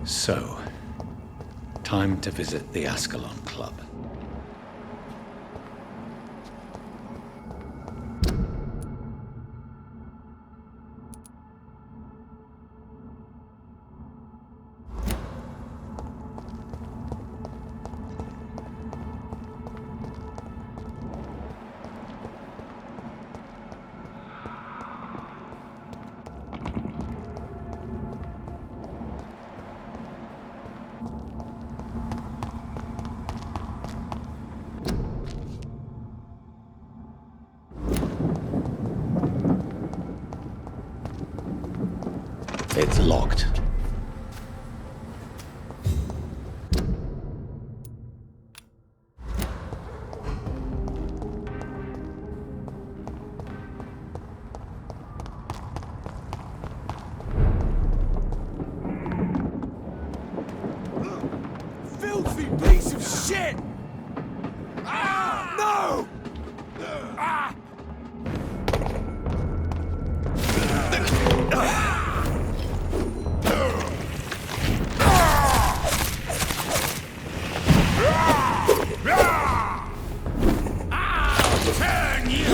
So, time to visit the Ascalon Club. It's locked. Filthy piece of shit! Ah! No! Ah! Turn you!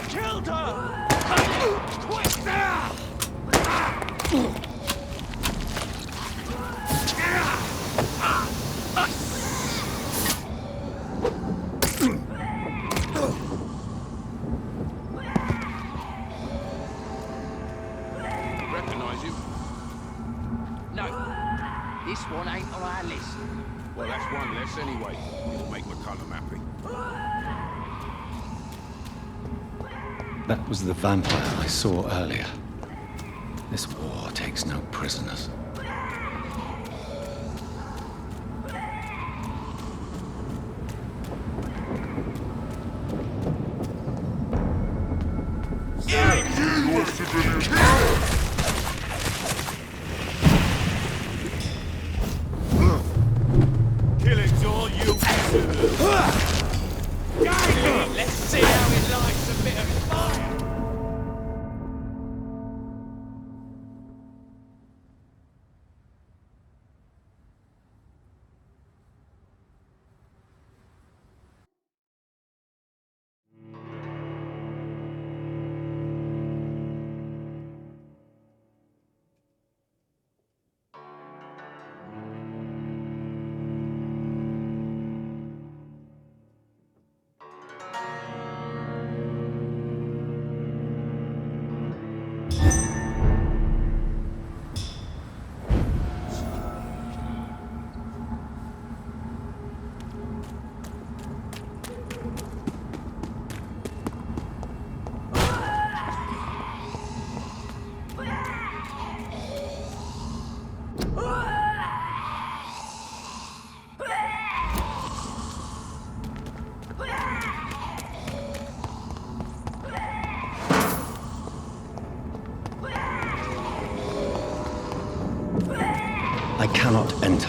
Killed her! Quick now! Recognize you? No, this one ain't on our list. Well, that's one less anyway. It'll make McCullum happy. That was the vampire I saw earlier. This war takes no prisoners. Killing's all you Let's see how it likes a bit of fire. I cannot enter.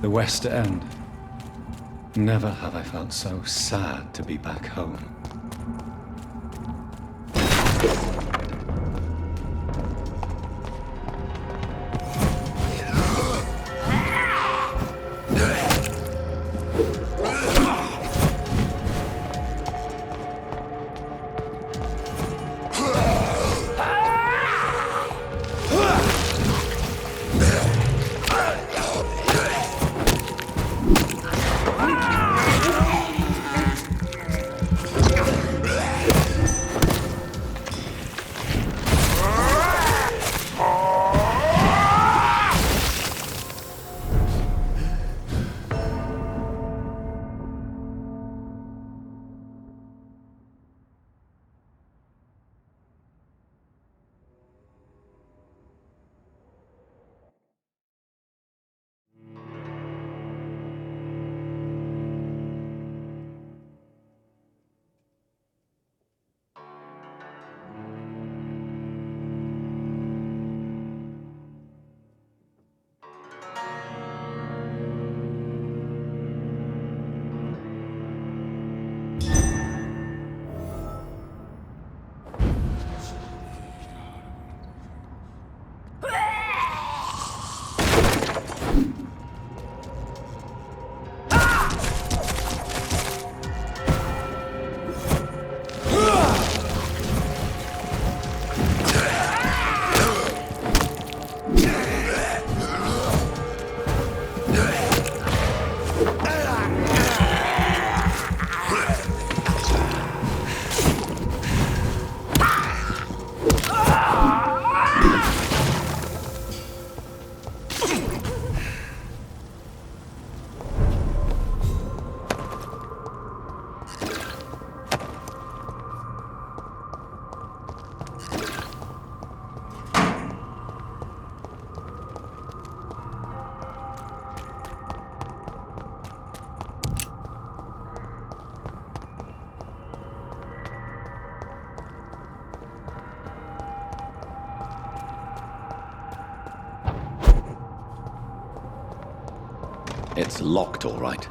The West End. Never have I felt so sad to be back home. It's locked, all right.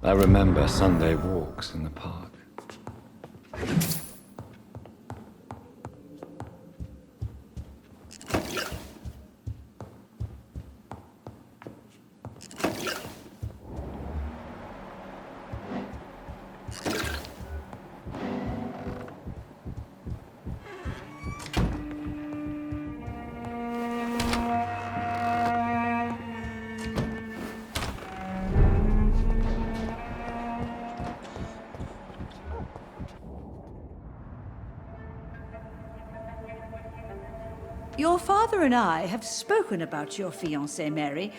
I remember Sunday walks in the park. Your father and I have spoken about your fiancé, Mary.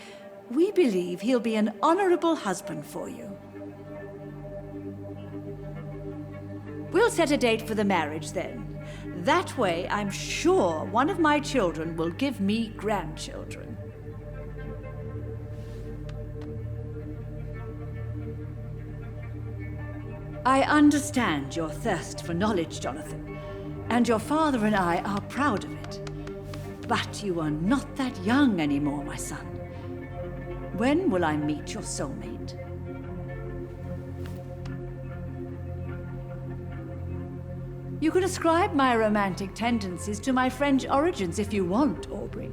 We believe he'll be an honorable husband for you. We'll set a date for the marriage then. That way, I'm sure one of my children will give me grandchildren. I understand your thirst for knowledge, Jonathan, and your father and I are proud of it. But you are not that young anymore, my son. When will I meet your soulmate? You can ascribe my romantic tendencies to my French origins if you want, Aubrey.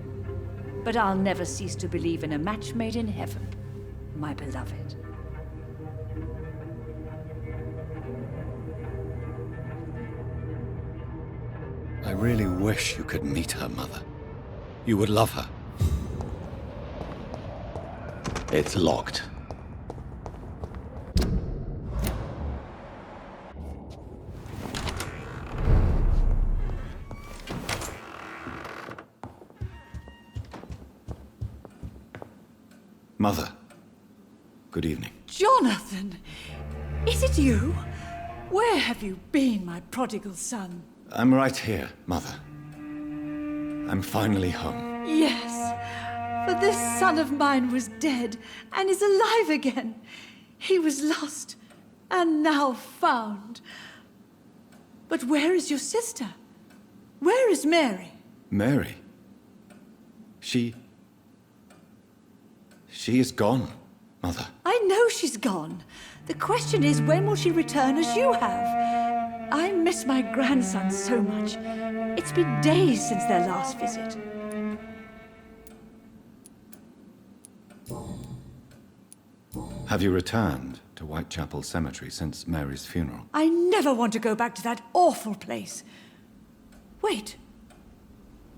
But I'll never cease to believe in a match made in heaven, my beloved. I really wish you could meet her, Mother. You would love her. It's locked. Mother, good evening. Jonathan! Is it you? Where have you been, my prodigal son? I'm right here, Mother. I'm finally home. Yes, for this son of mine was dead and is alive again. He was lost and now found. But where is your sister? Where is Mary? Mary? She is gone, Mother. I know she's gone. The question is, when will she return as you have? I miss my grandson so much. It's been days since their last visit. Have you returned to Whitechapel Cemetery since Mary's funeral? I never want to go back to that awful place. Wait.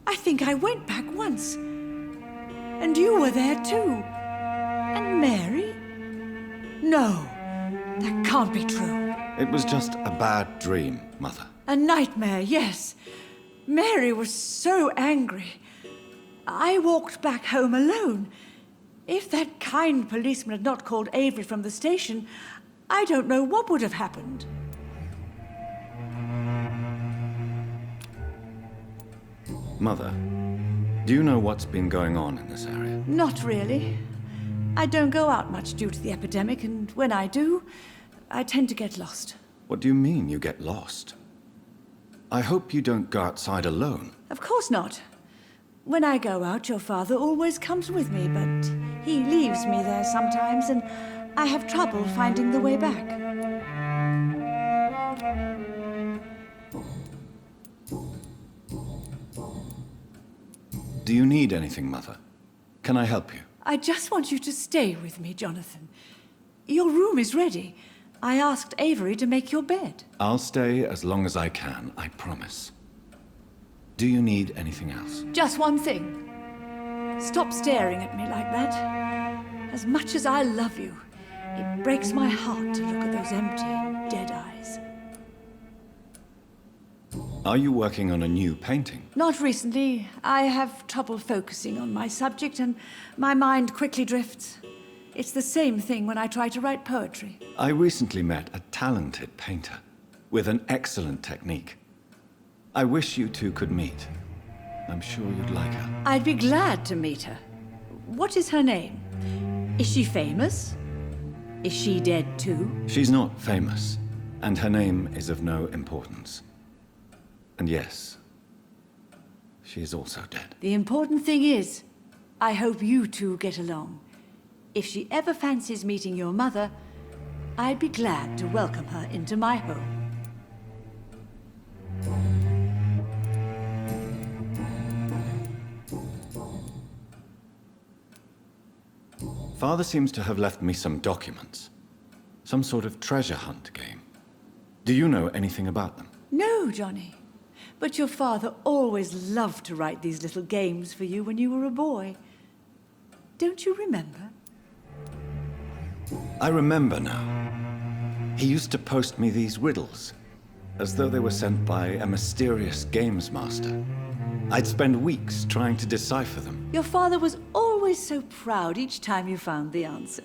I think I went back once. And you were there too. And Mary? No, that can't be true. It was just a bad dream, Mother. A nightmare, yes. Mary was so angry. I walked back home alone. If that kind policeman had not called Avery from the station, I don't know what would have happened. Mother, do you know what's been going on in this area? Not really. I don't go out much due to the epidemic, and when I do, I tend to get lost. What do you mean you get lost? I hope you don't go outside alone. Of course not. When I go out, your father always comes with me, but he leaves me there sometimes, and I have trouble finding the way back. Do you need anything, Mother? Can I help you? I just want you to stay with me, Jonathan. Your room is ready. I asked Avery to make your bed. I'll stay as long as I can, I promise. Do you need anything else? Just one thing. Stop staring at me like that. As much as I love you, it breaks my heart to look at those empty, dead eyes. Are you working on a new painting? Not recently. I have trouble focusing on my subject, and my mind quickly drifts. It's the same thing when I try to write poetry. I recently met a talented painter with an excellent technique. I wish you two could meet. I'm sure you'd like her. I'd be glad to meet her. What is her name? Is she famous? Is she dead too? She's not famous, and her name is of no importance. And yes, she is also dead. The important thing is, I hope you two get along. If she ever fancies meeting your mother, I'd be glad to welcome her into my home. Father seems to have left me some documents. Some sort of treasure hunt game. Do you know anything about them? No, Johnny. But your father always loved to write these little games for you when you were a boy. Don't you remember? I remember now. He used to post me these riddles, as though they were sent by a mysterious games master. I'd spend weeks trying to decipher them. Your father was always so proud each time you found the answer.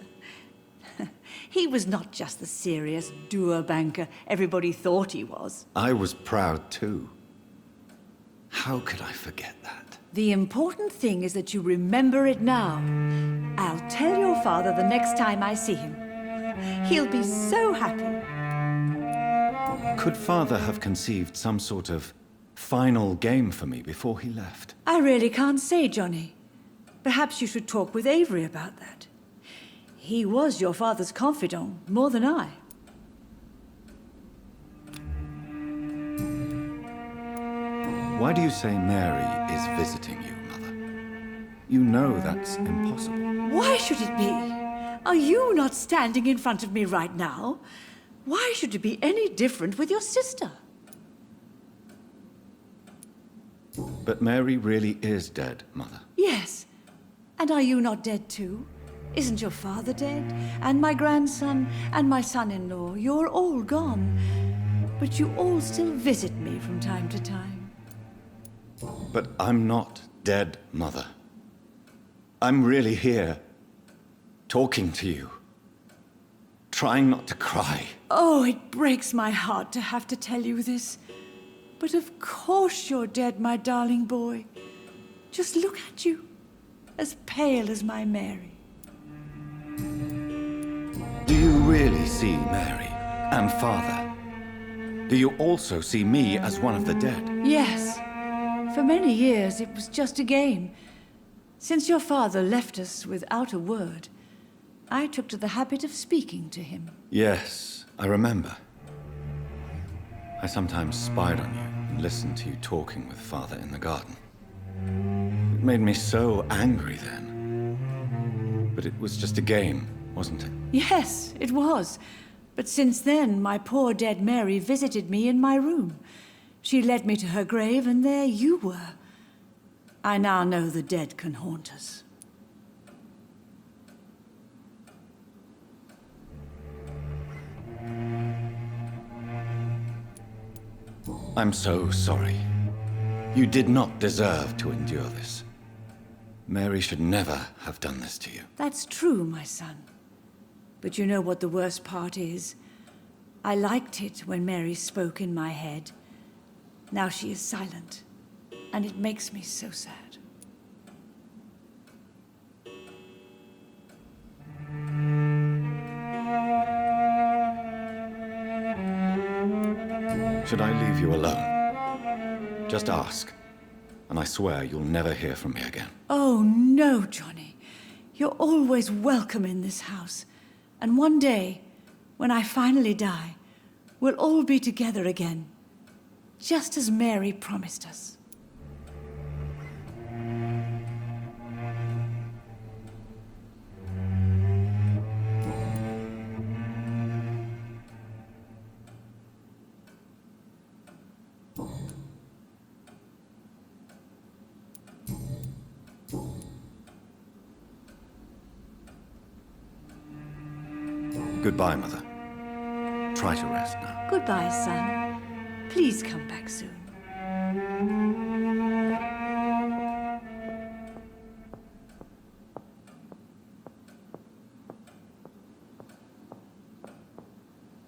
He was not just the serious doer banker everybody thought he was. I was proud too. How could I forget that? The important thing is that you remember it now. I'll tell your father the next time I see him. He'll be so happy. Could Father have conceived some sort of final game for me before he left? I really can't say, Johnny. Perhaps you should talk with Avery about that. He was your father's confidant, more than I. Why do you say Mary is visiting you, Mother? You know that's impossible. Why should it be? Are you not standing in front of me right now? Why should it be any different with your sister? But Mary really is dead, Mother. Yes. And are you not dead too? Isn't your father dead? And my grandson, and my son-in-law, you're all gone. But you all still visit me from time to time. But I'm not dead, Mother. I'm really here, talking to you, trying not to cry. Oh, it breaks my heart to have to tell you this. But of course you're dead, my darling boy. Just look at you, as pale as my Mary. Do you really see Mary and Father? Do you also see me as one of the dead? Yes. For many years it was just a game. Since your father left us without a word, I took to the habit of speaking to him. Yes, I remember. I sometimes spied on you and listened to you talking with Father in the garden. It made me so angry then. But it was just a game, wasn't it? Yes, it was. But since then, my poor dead Mary visited me in my room. She led me to her grave, and there you were. I now know the dead can haunt us. I'm so sorry. You did not deserve to endure this. Mary should never have done this to you. That's true, my son. But you know what the worst part is? I liked it when Mary spoke in my head. Now she is silent, and it makes me so sad. Should I leave you alone? Just ask, and I swear you'll never hear from me again. Oh, no, Johnny. You're always welcome in this house. And one day, when I finally die, we'll all be together again, just as Mary promised us. Goodbye, Mother. Try to rest now. Goodbye, son. Please come back soon.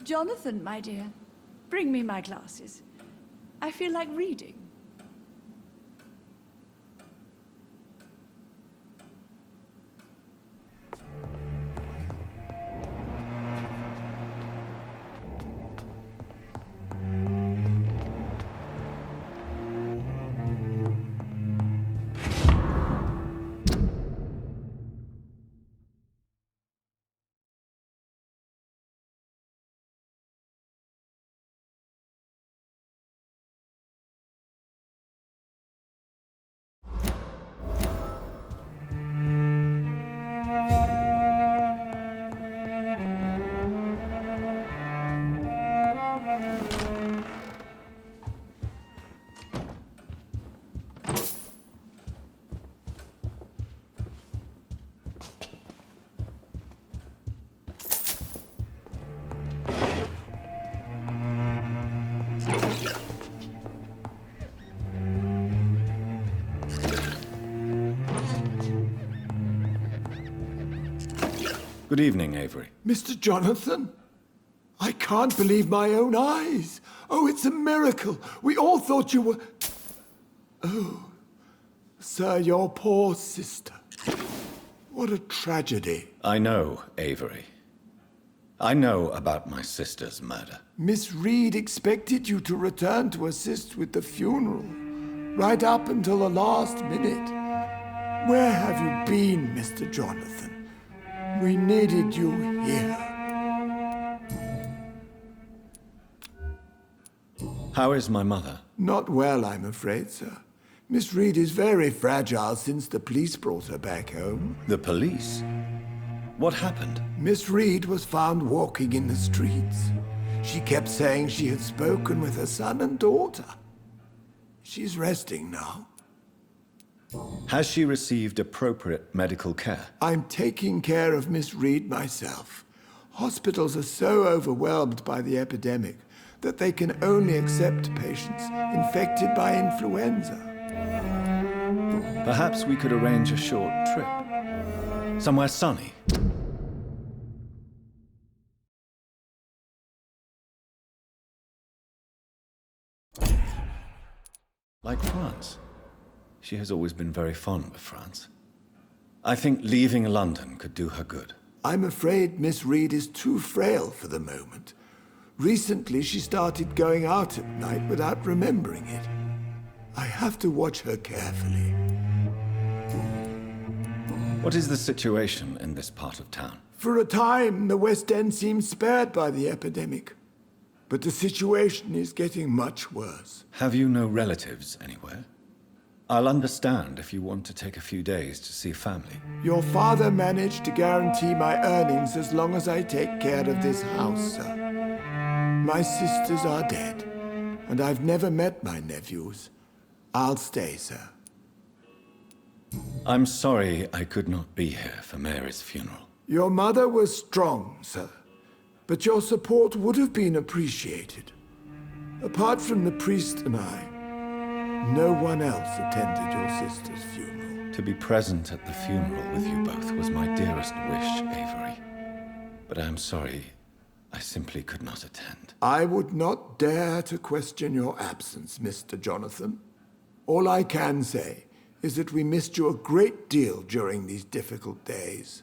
Jonathan, my dear, bring me my glasses. I feel like reading. Good evening, Avery. Mr. Jonathan? I can't believe my own eyes. Oh, it's a miracle. We all thought you were... Oh, sir, your poor sister. What a tragedy. I know, Avery. I know about my sister's murder. Miss Reed expected you to return to assist with the funeral, right up until the last minute. Where have you been, Mr. Jonathan? We needed you here. How is my mother? Not well, I'm afraid, sir. Miss Reed is very fragile since the police brought her back home. The police? What happened? Miss Reed was found walking in the streets. She kept saying she had spoken with her son and daughter. She's resting now. Has she received appropriate medical care? I'm taking care of Miss Reed myself. Hospitals are so overwhelmed by the epidemic that they can only accept patients infected by influenza. Perhaps we could arrange a short trip. Somewhere sunny. Like France. She has always been very fond of France. I think leaving London could do her good. I'm afraid Miss Reed is too frail for the moment. Recently, she started going out at night without remembering it. I have to watch her carefully. What is the situation in this part of town? For a time, the West End seemed spared by the epidemic. But the situation is getting much worse. Have you no relatives anywhere? I'll understand if you want to take a few days to see family. Your father managed to guarantee my earnings as long as I take care of this house, sir. My sisters are dead, and I've never met my nephews. I'll stay, sir. I'm sorry I could not be here for Mary's funeral. Your mother was strong, sir, but your support would have been appreciated. Apart from the priest and I, no one else attended your sister's funeral. To be present at the funeral with you both was my dearest wish, Avery. But I am sorry, I simply could not attend. I would not dare to question your absence, Mr. Jonathan. All I can say is that we missed you a great deal during these difficult days.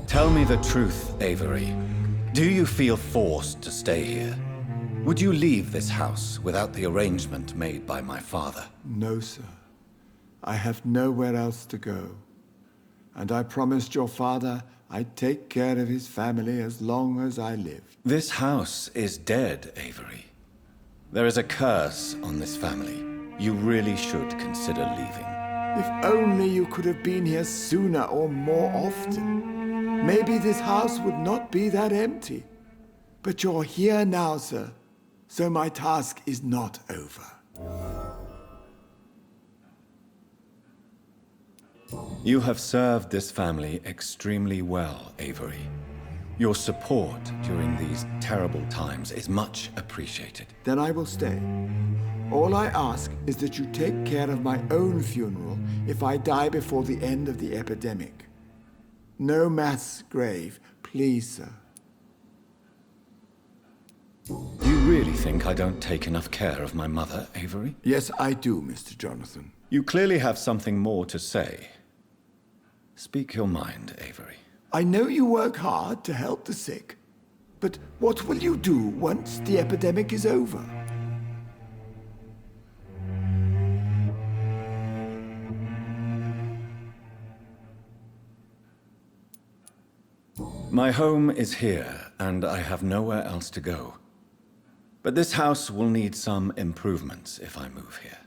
Tell me the truth, Avery. Do you feel forced to stay here? Would you leave this house without the arrangement made by my father? No, sir. I have nowhere else to go. And I promised your father I'd take care of his family as long as I lived. This house is dead, Avery. There is a curse on this family. You really should consider leaving. If only you could have been here sooner or more often. Maybe this house would not be that empty. But you're here now, sir, so my task is not over. You have served this family extremely well, Avery. Your support during these terrible times is much appreciated. Then I will stay. All I ask is that you take care of my own funeral if I die before the end of the epidemic. No mass grave, please, sir. You really think I don't take enough care of my mother, Avery? Yes, I do, Mr. Jonathan. You clearly have something more to say. Speak your mind, Avery. I know you work hard to help the sick, but what will you do once the epidemic is over? My home is here, and I have nowhere else to go. But this house will need some improvements if I move here.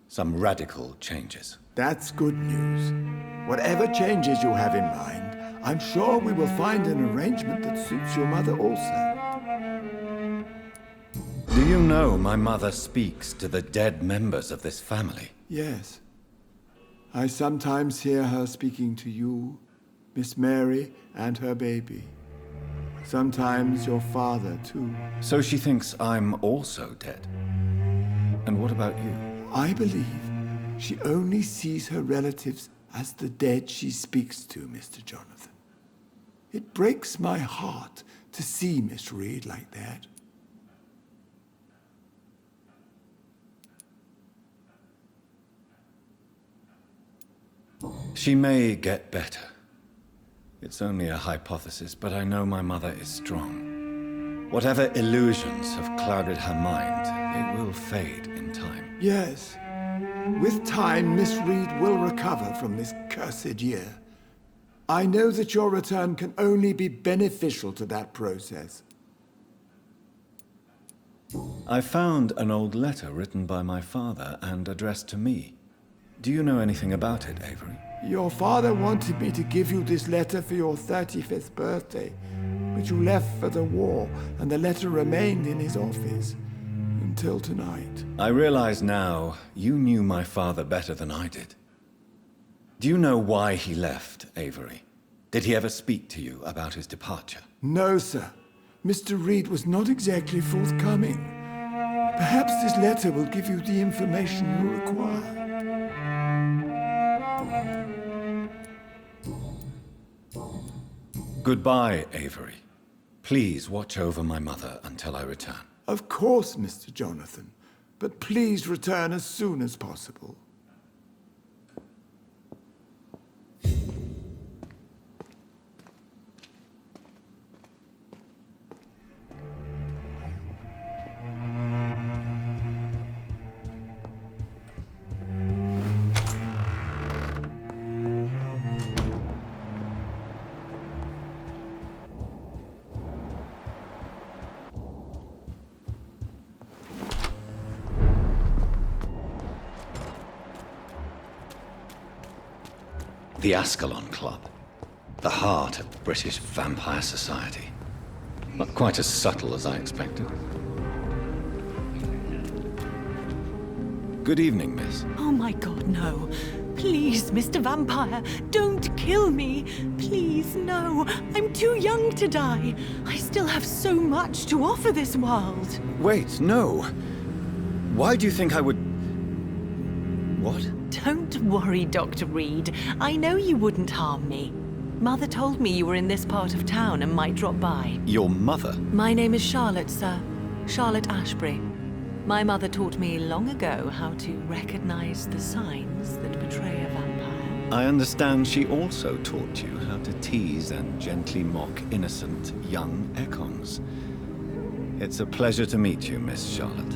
Some radical changes. That's good news. Whatever changes you have in mind, I'm sure we will find an arrangement that suits your mother also. Do you know my mother speaks to the dead members of this family? Yes. I sometimes hear her speaking to you, Miss Mary, and her baby. Sometimes your father, too. So she thinks I'm also dead. And what about you? I believe she only sees her relatives as the dead she speaks to, Mr. Jonathan. It breaks my heart to see Miss Reed like that. She may get better. It's only a hypothesis, but I know my mother is strong. Whatever illusions have clouded her mind, it will fade in time. Yes. With time, Miss Reed will recover from this cursed year. I know that your return can only be beneficial to that process. I found an old letter written by my father and addressed to me. Do you know anything about it, Avery? Your father wanted me to give you this letter for your 35th birthday, but you left for the war, and the letter remained in his office until tonight. I realize now you knew my father better than I did. Do you know why he left, Avery? Did he ever speak to you about his departure? No, sir. Mr. Reed was not exactly forthcoming. Perhaps this letter will give you the information you require. Goodbye, Avery. Please watch over my mother until I return. Of course, Mr. Jonathan. But please return as soon as possible. The Ascalon Club. The heart of British vampire society. Not quite as subtle as I expected. Good evening, miss. Oh my God, no. Please, Mr. Vampire, don't kill me. Please, no. I'm too young to die. I still have so much to offer this world. Wait, no. Why do you think I would... What? Don't worry, Dr. Reed. I know you wouldn't harm me. Mother told me you were in this part of town and might drop by. Your mother? My name is Charlotte, sir. Charlotte Ashbury. My mother taught me long ago how to recognize the signs that betray a vampire. I understand she also taught you how to tease and gently mock innocent young Ekons. It's a pleasure to meet you, Miss Charlotte.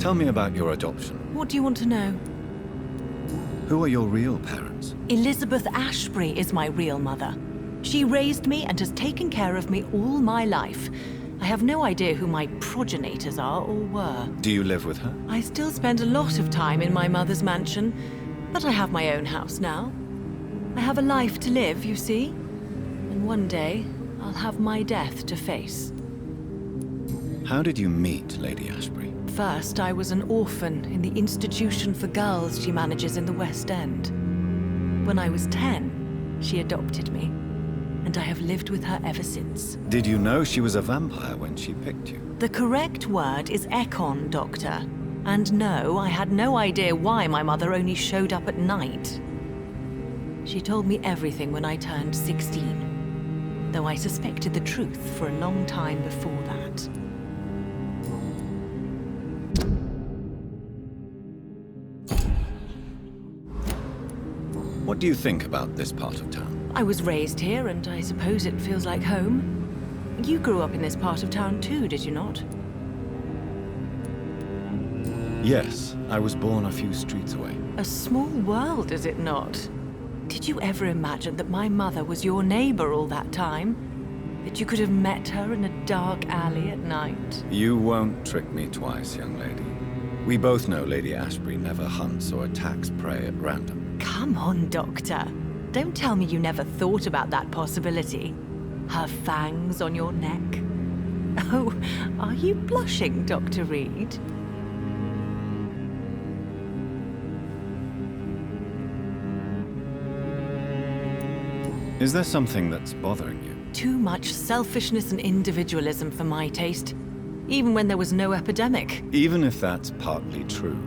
Tell me about your adoption. What do you want to know? Who are your real parents? Elizabeth Ashbury is my real mother. She raised me and has taken care of me all my life. I have no idea who my progenitors are or were. Do you live with her? I still spend a lot of time in my mother's mansion, but I have my own house now. I have a life to live, you see. And one day, I'll have my death to face. How did you meet Lady Ashbury? First, I was an orphan in the institution for girls she manages in the West End. When I was 10, she adopted me, and I have lived with her ever since. Did you know she was a vampire when she picked you? The correct word is Ekon, Doctor. And no, I had no idea why my mother only showed up at night. She told me everything when I turned 16, though I suspected the truth for a long time before that. What do you think about this part of town? I was raised here, and I suppose it feels like home. You grew up in this part of town too, did you not? Yes, I was born a few streets away. A small world, is it not? Did you ever imagine that my mother was your neighbor all that time? That you could have met her in a dark alley at night? You won't trick me twice, young lady. We both know Lady Ashbury never hunts or attacks prey at random. Come on, Doctor. Don't tell me you never thought about that possibility. Her fangs on your neck. Oh, are you blushing, Dr. Reed? Is there something that's bothering you? Too much selfishness and individualism for my taste. Even when there was no epidemic. Even if that's partly true,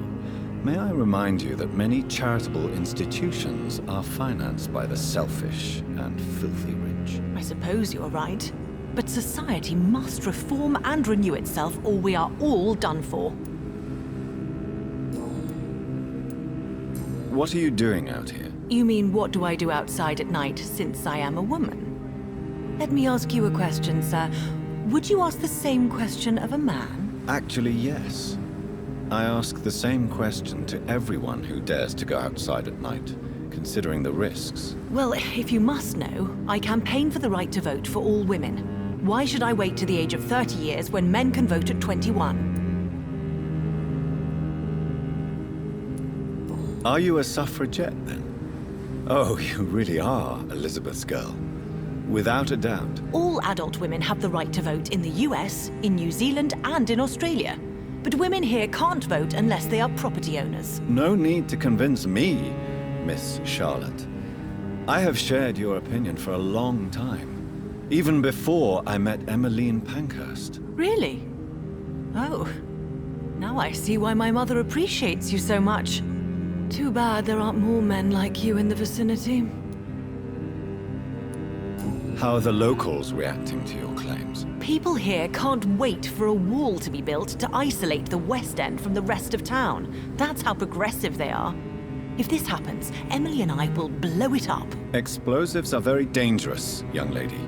may I remind you that many charitable institutions are financed by the selfish and filthy rich. I suppose you're right. But society must reform and renew itself, or we are all done for. What are you doing out here? You mean, what do I do outside at night, since I am a woman? Let me ask you a question, sir. Would you ask the same question of a man? Actually, yes. I ask the same question to everyone who dares to go outside at night, considering the risks. Well, if you must know, I campaign for the right to vote for all women. Why should I wait to the age of 30 years when men can vote at 21? Are you a suffragette, then? Oh, you really are Elizabeth's girl. Without a doubt. All adult women have the right to vote in the US, in New Zealand, and in Australia. But women here can't vote unless they are property owners. No need to convince me, Miss Charlotte. I have shared your opinion for a long time. Even before I met Emmeline Pankhurst. Really? Oh. Now I see why my mother appreciates you so much. Too bad there aren't more men like you in the vicinity. How are the locals reacting to your claims? People here can't wait for a wall to be built to isolate the West End from the rest of town. That's how progressive they are. If this happens, Emily and I will blow it up. Explosives are very dangerous, young lady.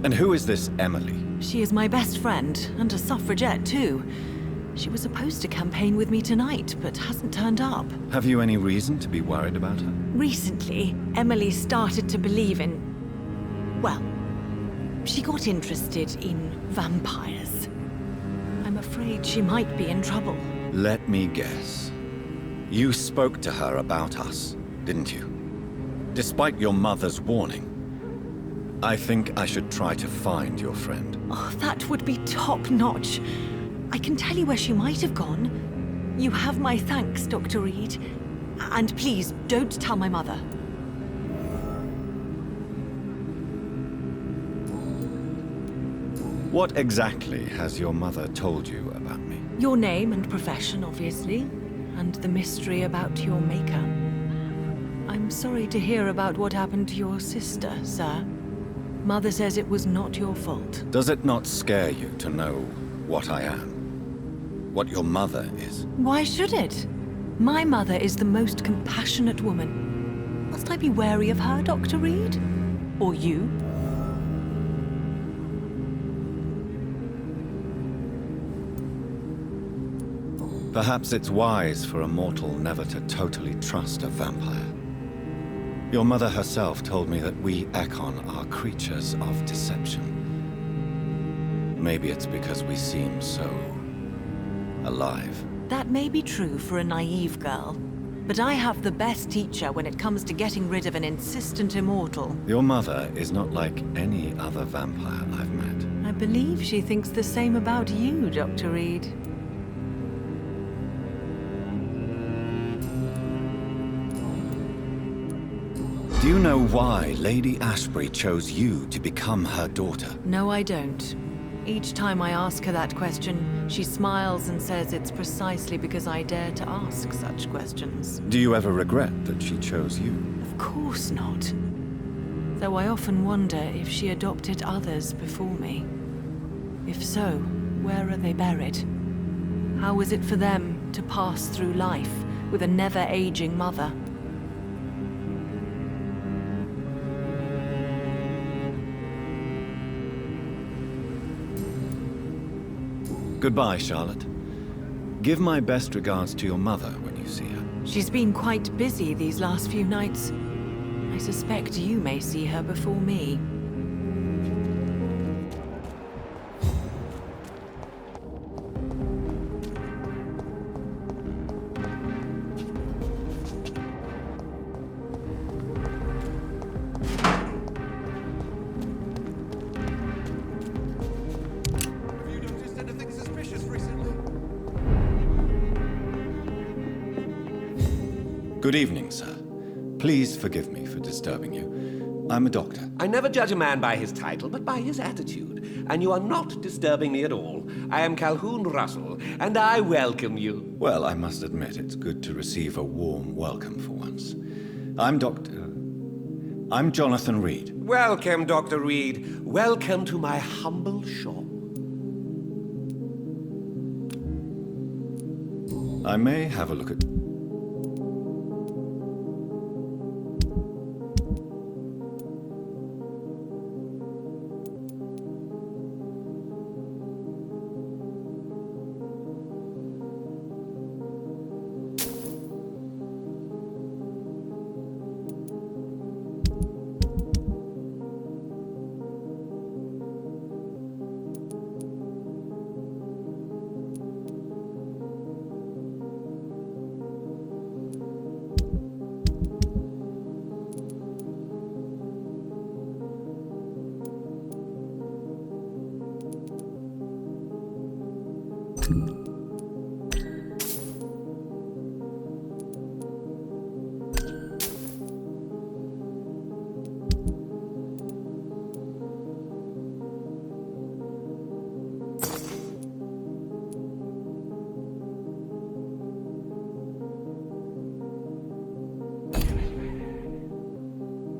And who is this Emily? She is my best friend, and a suffragette too. She was supposed to campaign with me tonight, but hasn't turned up. Have you any reason to be worried about her? Recently, Emily started to believe in... well, she got interested in vampires. I'm afraid she might be in trouble. Let me guess. You spoke to her about us, didn't you? Despite your mother's warning. I think I should try to find your friend. Oh, that would be top-notch. I can tell you where she might have gone. You have my thanks, Dr. Reed. And please, don't tell my mother. What exactly has your mother told you about me? Your name and profession, obviously, and the mystery about your maker. I'm sorry to hear about what happened to your sister, sir. Mother says it was not your fault. Does it not scare you to know what I am? What your mother is? Why should it? My mother is the most compassionate woman. Must I be wary of her, Dr. Reed? Or you? Perhaps it's wise for a mortal never to totally trust a vampire. Your mother herself told me that we Ekon are creatures of deception. Maybe it's because we seem so... alive. That may be true for a naive girl, but I have the best teacher when it comes to getting rid of an insistent immortal. Your mother is not like any other vampire I've met. I believe she thinks the same about you, Dr. Reed. Do you know why Lady Ashbury chose you to become her daughter? No, I don't. Each time I ask her that question, she smiles and says it's precisely because I dare to ask such questions. Do you ever regret that she chose you? Of course not. Though I often wonder if she adopted others before me. If so, where are they buried? How was it for them to pass through life with a never-aging mother? Goodbye, Charlotte. Give my best regards to your mother when you see her. She's been quite busy these last few nights. I suspect you may see her before me. Good evening, sir. Please forgive me for disturbing you. I'm a doctor. I never judge a man by his title, but by his attitude. And you are not disturbing me at all. I am Calhoun Russell, and I welcome you. Well, I must admit it's good to receive a warm welcome for once. I'm Jonathan Reed. Welcome, Dr. Reed. Welcome to my humble shop. I may have a look at...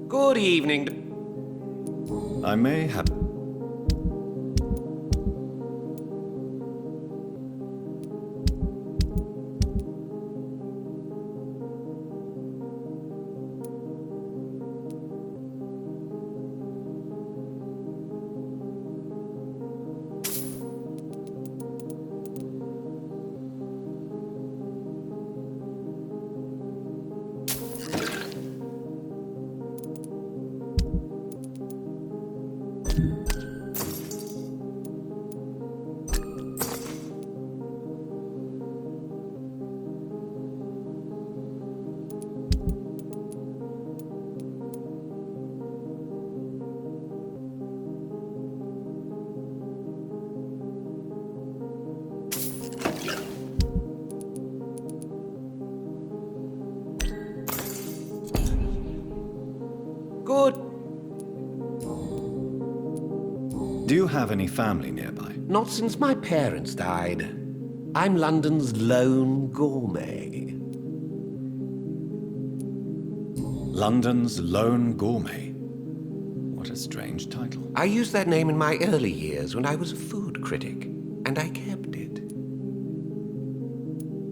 Good evening. I may have... Good. Do you have any family nearby? Not since my parents died. I'm London's lone gourmet. London's Lone Gourmet. What a strange title. I used that name in my early years when I was a food critic, and I kept it.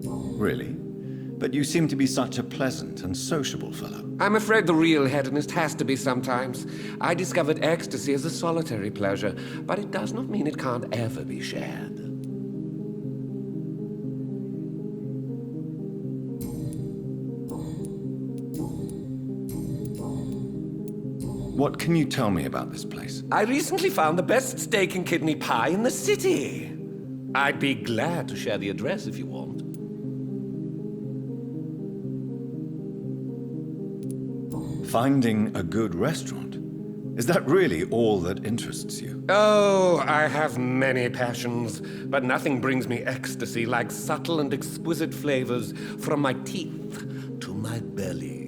Really? But you seem to be such a pleasant and sociable fellow. I'm afraid the real hedonist has to be sometimes. I discovered ecstasy as a solitary pleasure, but it does not mean it can't ever be shared. What can you tell me about this place? I recently found the best steak and kidney pie in the city. I'd be glad to share the address if you want. Finding a good restaurant? Is that really all that interests you? Oh, I have many passions, but nothing brings me ecstasy like subtle and exquisite flavors from my teeth to my belly.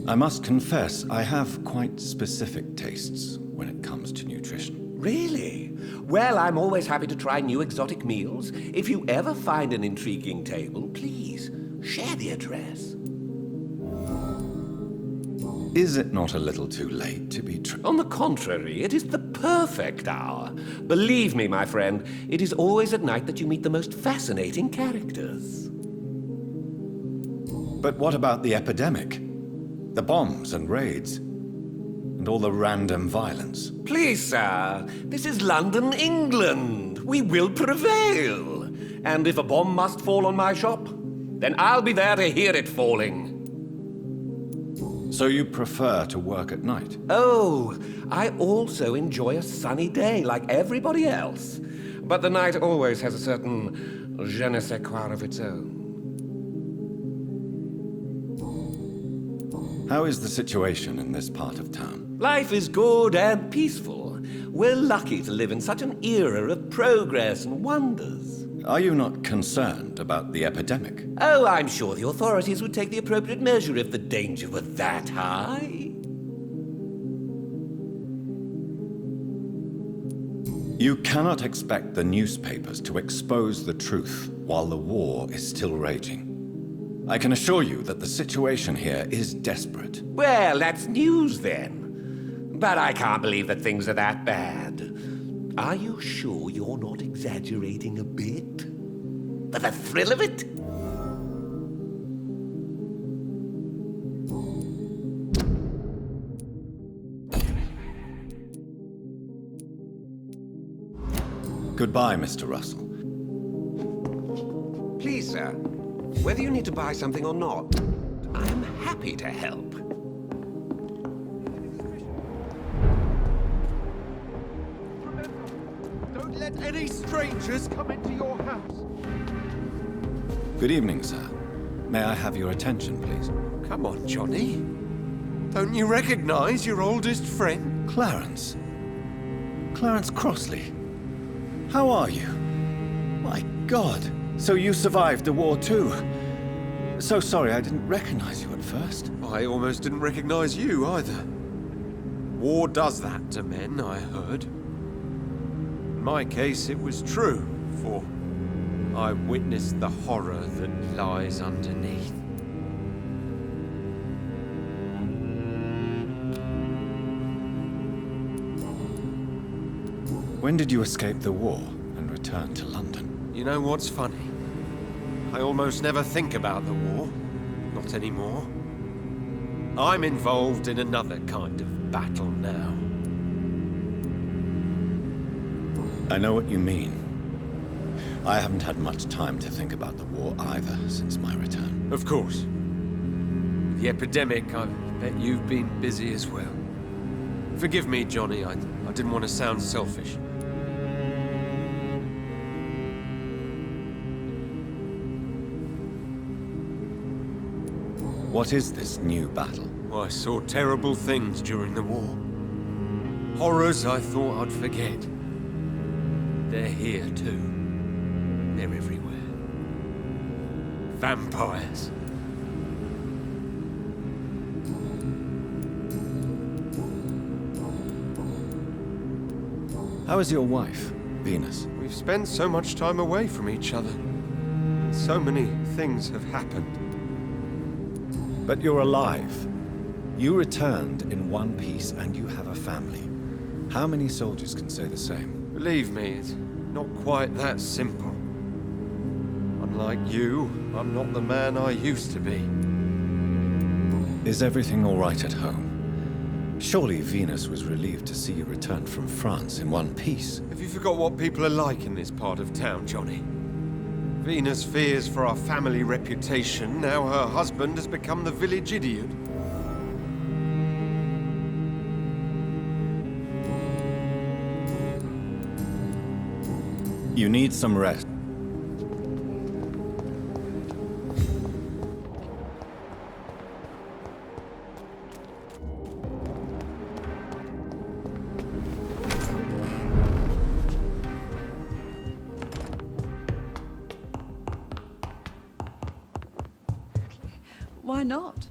I must confess, I have quite specific tastes when it comes to nutrition. Really? Well, I'm always happy to try new exotic meals. If you ever find an intriguing table, please share the address. Is it not a little too late to be On the contrary, it is the perfect hour. Believe me, my friend, it is always at night that you meet the most fascinating characters. But what about the epidemic? The bombs and raids? And all the random violence? Please, sir, this is London, England. We will prevail. And if a bomb must fall on my shop, then I'll be there to hear it falling. So you prefer to work at night? Oh, I also enjoy a sunny day like everybody else. But the night always has a certain je ne sais quoi of its own. How is the situation in this part of town? Life is good and peaceful. We're lucky to live in such an era of progress and wonders. Are you not concerned about the epidemic? Oh, I'm sure the authorities would take the appropriate measure if the danger were that high. You cannot expect the newspapers to expose the truth while the war is still raging. I can assure you that the situation here is desperate. Well, that's news then. But I can't believe that things are that bad. Are you sure you're not exaggerating a bit? For the thrill of it? Goodbye, Mr. Russell. Please, sir, whether you need to buy something or not, I am happy to help. Don't let any strangers come into your house. Good evening, sir. May I have your attention, please? Come on, Johnny. Don't you recognize your oldest friend? Clarence. Clarence Crossley. How are you? My God. So you survived the war too. So sorry I didn't recognize you at first. I almost didn't recognize you either. War does that to men, I heard. In my case, it was true, for I witnessed the horror that lies underneath. When did you escape the war and return to London? You know what's funny? I almost never think about the war. Not anymore. I'm involved in another kind of battle now. I know what you mean. I haven't had much time to think about the war either since my return. Of course. With the epidemic, I bet you've been busy as well. Forgive me, Johnny, I didn't want to sound selfish. What is this new battle? I saw terrible things during the war. Horrors I thought I'd forget. They're here too. They're everywhere. Vampires. How is your wife, Venus? We've spent so much time away from each other. So many things have happened. But you're alive. You returned in one piece and you have a family. How many soldiers can say the same? Believe me, it's not quite that simple. Unlike you, I'm not the man I used to be. Is everything all right at home? Surely Venus was relieved to see you return from France in one piece. Have you forgot what people are like in this part of town, Johnny? Venus fears for our family reputation. Now her husband has become the village idiot. You need some rest. Why not?